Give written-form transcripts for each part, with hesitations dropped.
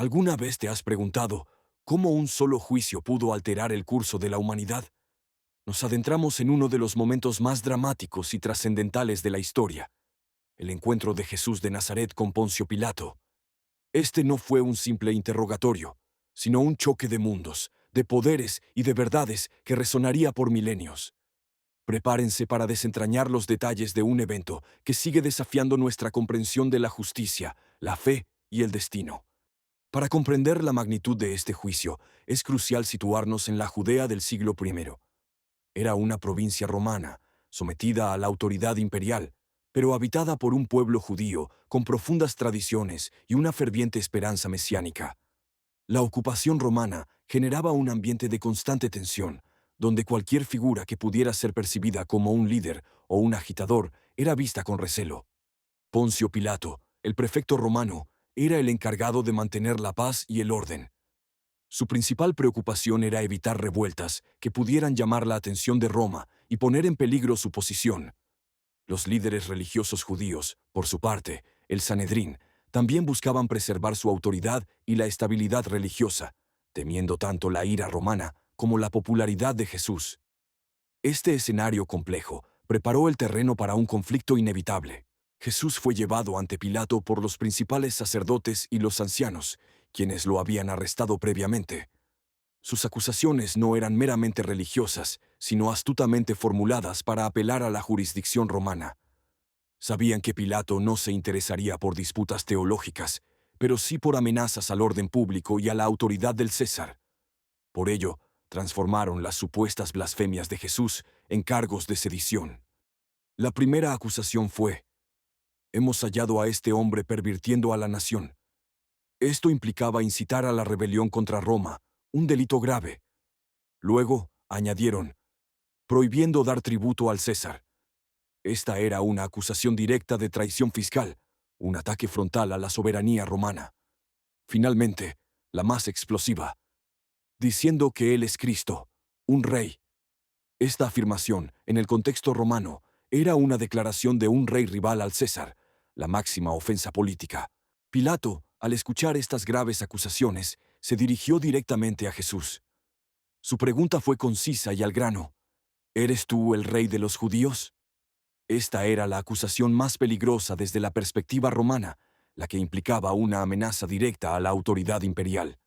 ¿Alguna vez te has preguntado cómo un solo juicio pudo alterar el curso de la humanidad? Nos adentramos en uno de los momentos más dramáticos y trascendentales de la historia, el encuentro de Jesús de Nazaret con Poncio Pilato. Este no fue un simple interrogatorio, sino un choque de mundos, de poderes y de verdades que resonaría por milenios. Prepárense para desentrañar los detalles de un evento que sigue desafiando nuestra comprensión de la justicia, la fe y el destino. Para comprender la magnitud de este juicio, es crucial situarnos en la Judea del siglo I. Era una provincia romana, sometida a la autoridad imperial, pero habitada por un pueblo judío con profundas tradiciones y una ferviente esperanza mesiánica. La ocupación romana generaba un ambiente de constante tensión, donde cualquier figura que pudiera ser percibida como un líder o un agitador era vista con recelo. Poncio Pilato, el prefecto romano, era el encargado de mantener la paz y el orden. Su principal preocupación era evitar revueltas que pudieran llamar la atención de Roma y poner en peligro su posición. Los líderes religiosos judíos, por su parte, el Sanedrín, también buscaban preservar su autoridad y la estabilidad religiosa, temiendo tanto la ira romana como la popularidad de Jesús. Este escenario complejo preparó el terreno para un conflicto inevitable. Jesús fue llevado ante Pilato por los principales sacerdotes y los ancianos, quienes lo habían arrestado previamente. Sus acusaciones no eran meramente religiosas, sino astutamente formuladas para apelar a la jurisdicción romana. Sabían que Pilato no se interesaría por disputas teológicas, pero sí por amenazas al orden público y a la autoridad del César. Por ello, transformaron las supuestas blasfemias de Jesús en cargos de sedición. La primera acusación fue: hemos hallado a este hombre pervirtiendo a la nación. Esto implicaba incitar a la rebelión contra Roma, un delito grave. Luego, añadieron, prohibiendo dar tributo al César. Esta era una acusación directa de traición fiscal, un ataque frontal a la soberanía romana. Finalmente, la más explosiva, diciendo que él es Cristo, un rey. Esta afirmación, en el contexto romano, era una declaración de un rey rival al César, la máxima ofensa política. Pilato, al escuchar estas graves acusaciones, se dirigió directamente a Jesús. Su pregunta fue concisa y al grano: ¿eres tú el rey de los judíos? Esta era la acusación más peligrosa desde la perspectiva romana, la que implicaba una amenaza directa a la autoridad imperial.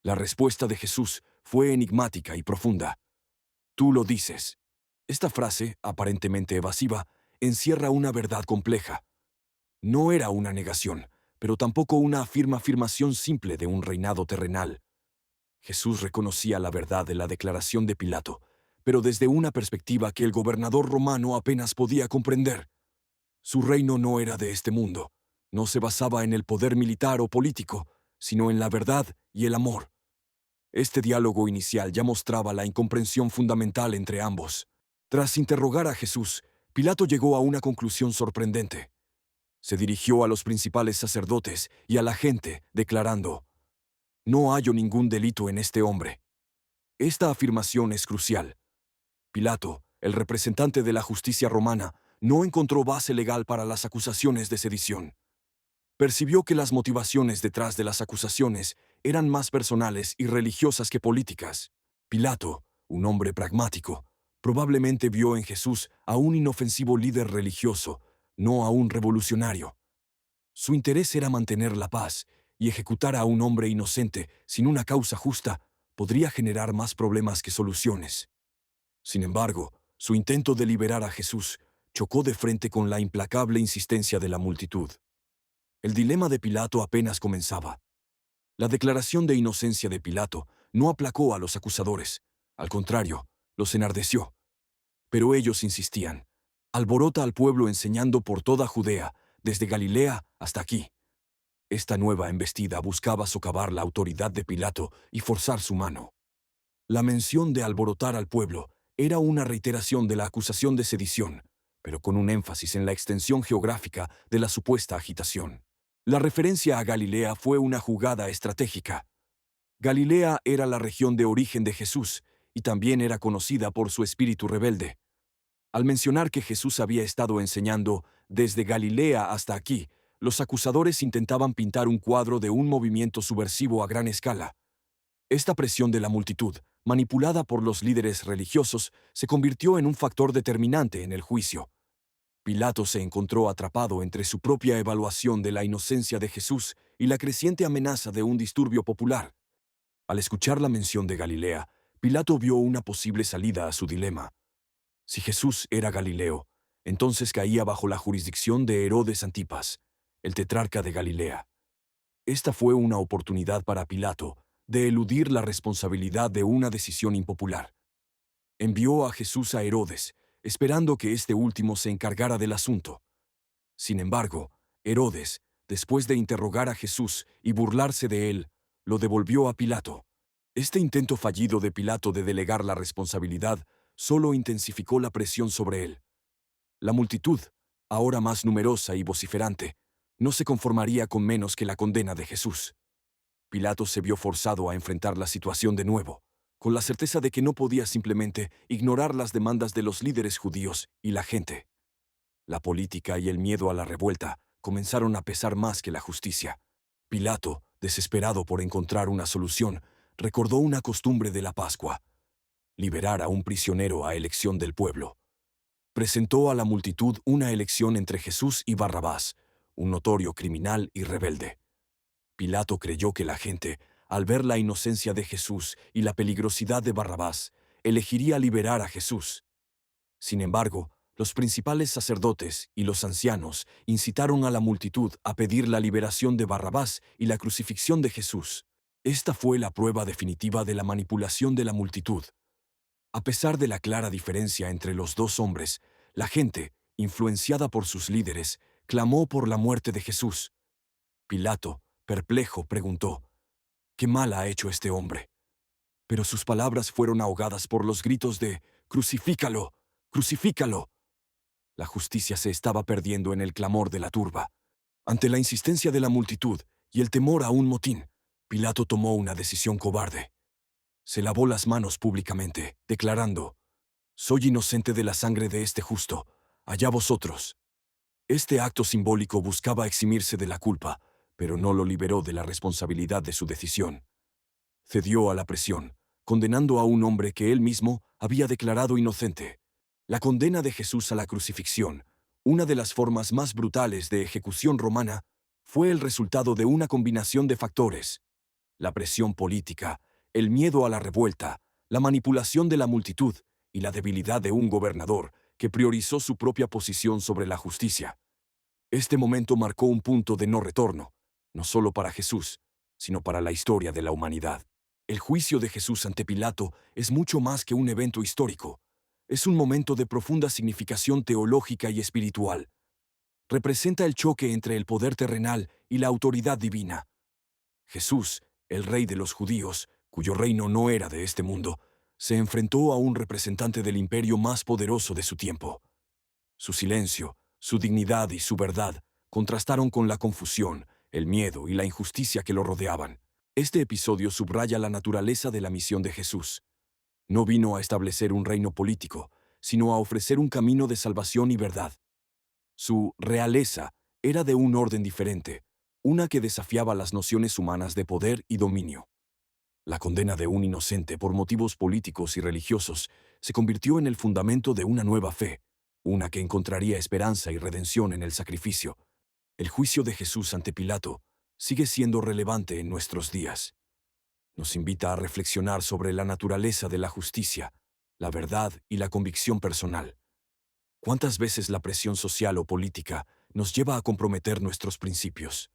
La respuesta de Jesús fue enigmática y profunda. Tú lo dices. Esta frase, aparentemente evasiva, encierra una verdad compleja. No era una negación, pero tampoco una afirmación simple de un reinado terrenal. Jesús reconocía la verdad de la declaración de Pilato, pero desde una perspectiva que el gobernador romano apenas podía comprender. Su reino no era de este mundo, no se basaba en el poder militar o político, sino en la verdad y el amor. Este diálogo inicial ya mostraba la incomprensión fundamental entre ambos. Tras interrogar a Jesús, Pilato llegó a una conclusión sorprendente. Se dirigió a los principales sacerdotes y a la gente, declarando: no hallo ningún delito en este hombre. Esta afirmación es crucial. Pilato, el representante de la justicia romana, no encontró base legal para las acusaciones de sedición. Percibió que las motivaciones detrás de las acusaciones eran más personales y religiosas que políticas. Pilato, un hombre pragmático, probablemente vio en Jesús a un inofensivo líder religioso, no a un revolucionario. Su interés era mantener la paz, y ejecutar a un hombre inocente sin una causa justa podría generar más problemas que soluciones. Sin embargo, su intento de liberar a Jesús chocó de frente con la implacable insistencia de la multitud. El dilema de Pilato apenas comenzaba. La declaración de inocencia de Pilato no aplacó a los acusadores, al contrario, los enardeció. Pero ellos insistían: alborota al pueblo enseñando por toda Judea, desde Galilea hasta aquí. Esta nueva embestida buscaba socavar la autoridad de Pilato y forzar su mano. La mención de alborotar al pueblo era una reiteración de la acusación de sedición, pero con un énfasis en la extensión geográfica de la supuesta agitación. La referencia a Galilea fue una jugada estratégica. Galilea era la región de origen de Jesús y también era conocida por su espíritu rebelde. Al mencionar que Jesús había estado enseñando desde Galilea hasta aquí, los acusadores intentaban pintar un cuadro de un movimiento subversivo a gran escala. Esta presión de la multitud, manipulada por los líderes religiosos, se convirtió en un factor determinante en el juicio. Pilato se encontró atrapado entre su propia evaluación de la inocencia de Jesús y la creciente amenaza de un disturbio popular. Al escuchar la mención de Galilea, Pilato vio una posible salida a su dilema. Si Jesús era Galileo, entonces caía bajo la jurisdicción de Herodes Antipas, el tetrarca de Galilea. Esta fue una oportunidad para Pilato de eludir la responsabilidad de una decisión impopular. Envió a Jesús a Herodes, esperando que este último se encargara del asunto. Sin embargo, Herodes, después de interrogar a Jesús y burlarse de él, lo devolvió a Pilato. Este intento fallido de Pilato de delegar la responsabilidad solo intensificó la presión sobre él. La multitud, ahora más numerosa y vociferante, no se conformaría con menos que la condena de Jesús. Pilato se vio forzado a enfrentar la situación de nuevo, con la certeza de que no podía simplemente ignorar las demandas de los líderes judíos y la gente. La política y el miedo a la revuelta comenzaron a pesar más que la justicia. Pilato, desesperado por encontrar una solución, recordó una costumbre de la Pascua: liberar a un prisionero a elección del pueblo. Presentó a la multitud una elección entre Jesús y Barrabás, un notorio criminal y rebelde. Pilato creyó que la gente, al ver la inocencia de Jesús y la peligrosidad de Barrabás, elegiría liberar a Jesús. Sin embargo, los principales sacerdotes y los ancianos incitaron a la multitud a pedir la liberación de Barrabás y la crucifixión de Jesús. Esta fue la prueba definitiva de la manipulación de la multitud. A pesar de la clara diferencia entre los dos hombres, la gente, influenciada por sus líderes, clamó por la muerte de Jesús. Pilato, perplejo, preguntó: ¿qué mal ha hecho este hombre? Pero sus palabras fueron ahogadas por los gritos de «¡Crucifícalo! ¡Crucifícalo!». La justicia se estaba perdiendo en el clamor de la turba. Ante la insistencia de la multitud y el temor a un motín, Pilato tomó una decisión cobarde. Se lavó las manos públicamente, declarando: «Soy inocente de la sangre de este justo, allá vosotros». Este acto simbólico buscaba eximirse de la culpa, pero no lo liberó de la responsabilidad de su decisión. Cedió a la presión, condenando a un hombre que él mismo había declarado inocente. La condena de Jesús a la crucifixión, una de las formas más brutales de ejecución romana, fue el resultado de una combinación de factores: la presión política, el miedo a la revuelta, la manipulación de la multitud y la debilidad de un gobernador que priorizó su propia posición sobre la justicia. Este momento marcó un punto de no retorno, no solo para Jesús, sino para la historia de la humanidad. El juicio de Jesús ante Pilato es mucho más que un evento histórico. Es un momento de profunda significación teológica y espiritual. Representa el choque entre el poder terrenal y la autoridad divina. Jesús, el rey de los judíos, cuyo reino no era de este mundo, se enfrentó a un representante del imperio más poderoso de su tiempo. Su silencio, su dignidad y su verdad contrastaron con la confusión, el miedo y la injusticia que lo rodeaban. Este episodio subraya la naturaleza de la misión de Jesús. No vino a establecer un reino político, sino a ofrecer un camino de salvación y verdad. Su realeza era de un orden diferente, una que desafiaba las nociones humanas de poder y dominio. La condena de un inocente por motivos políticos y religiosos se convirtió en el fundamento de una nueva fe, una que encontraría esperanza y redención en el sacrificio. El juicio de Jesús ante Pilato sigue siendo relevante en nuestros días. Nos invita a reflexionar sobre la naturaleza de la justicia, la verdad y la convicción personal. ¿Cuántas veces la presión social o política nos lleva a comprometer nuestros principios?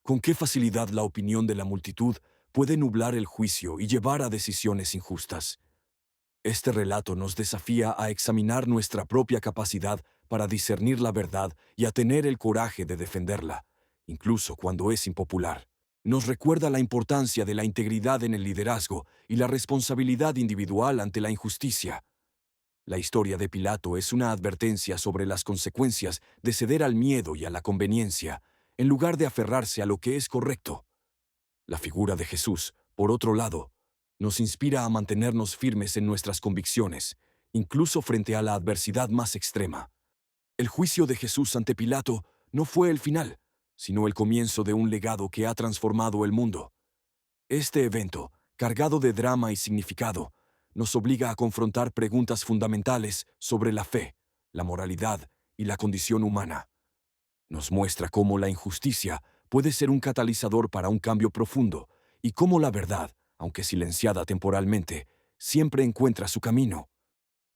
¿Con qué facilidad la opinión de la multitud puede nublar el juicio y llevar a decisiones injustas? Este relato nos desafía a examinar nuestra propia capacidad para discernir la verdad y a tener el coraje de defenderla, incluso cuando es impopular. Nos recuerda la importancia de la integridad en el liderazgo y la responsabilidad individual ante la injusticia. La historia de Pilato es una advertencia sobre las consecuencias de ceder al miedo y a la conveniencia, en lugar de aferrarse a lo que es correcto. La figura de Jesús, por otro lado, nos inspira a mantenernos firmes en nuestras convicciones, incluso frente a la adversidad más extrema. El juicio de Jesús ante Pilato no fue el final, sino el comienzo de un legado que ha transformado el mundo. Este evento, cargado de drama y significado, nos obliga a confrontar preguntas fundamentales sobre la fe, la moralidad y la condición humana. Nos muestra cómo la injusticia puede ser un catalizador para un cambio profundo y cómo la verdad, aunque silenciada temporalmente, siempre encuentra su camino.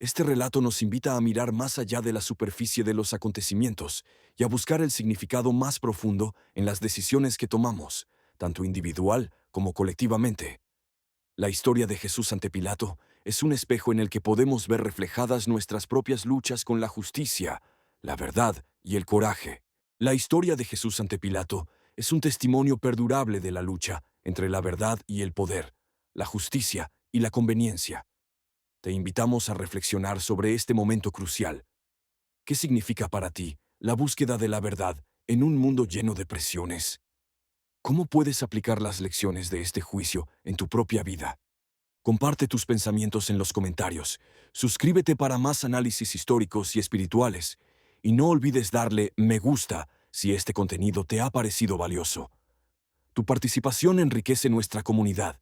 Este relato nos invita a mirar más allá de la superficie de los acontecimientos y a buscar el significado más profundo en las decisiones que tomamos, tanto individual como colectivamente. La historia de Jesús ante Pilato es un espejo en el que podemos ver reflejadas nuestras propias luchas con la justicia, la verdad y el coraje. La historia de Jesús ante Pilato es un testimonio perdurable de la lucha entre la verdad y el poder, la justicia y la conveniencia. Te invitamos a reflexionar sobre este momento crucial. ¿Qué significa para ti la búsqueda de la verdad en un mundo lleno de presiones? ¿Cómo puedes aplicar las lecciones de este juicio en tu propia vida? Comparte tus pensamientos en los comentarios, suscríbete para más análisis históricos y espirituales, y no olvides darle me gusta si este contenido te ha parecido valioso. Tu participación enriquece nuestra comunidad